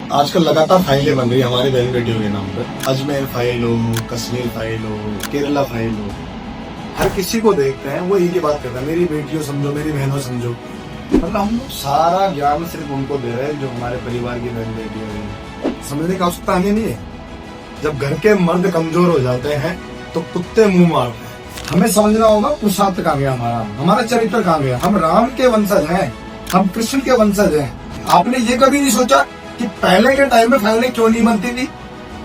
आजकल लगातार फाइलें बन रही है हमारी बहन बेटियों के नाम पर। अजमेर फाइल हो, कश्मीर फाइल हो, केरला फाइल हो, हर किसी को देखते हैं वो एक ही बात कहता है, मेरी बेटियों समझो, मेरी बहनों समझो। मतलब हम लोग सारा ज्ञान सिर्फ उनको दे रहे हैं जो हमारे परिवार की बहन बेटियों हैं। समझने की आवश्यकता हमें नहीं है। जब घर के मर्द कमजोर हो जाते हैं तो कुत्ते मुंह मारते हैं। हमें समझना होगा पुरुषार्थ कहाँ गया, हमारा चरित्र कहाँ गया। हम राम के वंशज हैं, हम कृष्ण के वंशज हैं। आपने ये कभी नहीं सोचा कि पहले के टाइम में फाइलें क्यों नहीं बनती थी?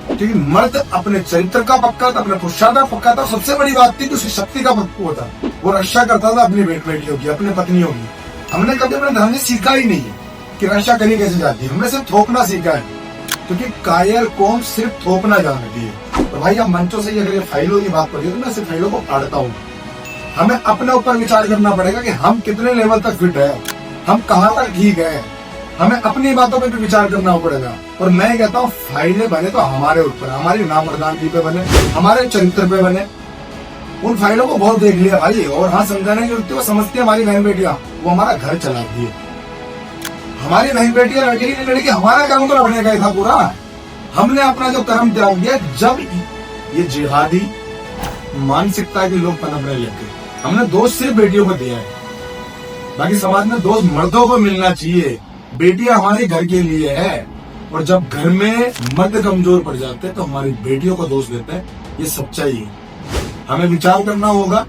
क्योंकि मर्द अपने चरित्र का पक्का था, अपने पुरुषार्थ का पक्का था। सबसे बड़ी बात थी कि उसकी शक्ति का पक्का था, वो रक्षा करता था अपनी बेटियों की, अपने पत्नियों की। हमने कभी अपने धर्म में सीखा ही नहीं है कि रक्षा करी कैसे जाती है। हमने सिर्फ थोपना सीखा है, क्योंकि कायर कौम सिर्फ थोपना जानती है। तो भाई, अब मंचों से अगर ये फाइलों की बात करिए तो मैं सिर्फ फाइलों को फाड़ता हूँ। हमें अपने ऊपर विचार करना पड़ेगा कि हम कितने लेवल तक फिट है, हम कहाँ तक ठीक है। हमें अपनी बातों पे भी विचार करना पड़ेगा। और मैं कहता हूँ फाइलें बने तो हमारे ऊपर, हमारी नामर्दानगी पे बने, हमारे चरित्र पे बने। उन फाइलों को बहुत देख लिया भाई। और हाँ, समझाने की वो समझती है हमारी बहन बेटियां, वो हमारा घर चलाती है। हमारी बहन बेटियां लड़की नहीं लड़की, हमारा कर्म तो लड़ने का ही था पूरा। हमने अपना जो कर्म त्याग दिया जब ये जिहादी मानसिकता के लोग पनपने लग गए। हमने दोष सिर्फ बेटियों को दिया है, बाकी समाज में दोष मर्दों को मिलना चाहिए। बेटियां हमारे घर के लिए है, और जब घर में मर्द कमजोर पड़ जाते हैं तो हमारी बेटियों को दोष देते हैं। ये सच्चाई है। हमें विचार करना होगा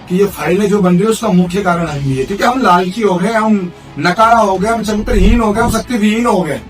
कि ये फाइलें जो बन रही है उसका मुख्य कारण हम ही है, क्योंकि हम लालची हो गए, हम नकारा हो गए, हम चरित्रहीन हो गए, हम शक्तिहीन हो गए।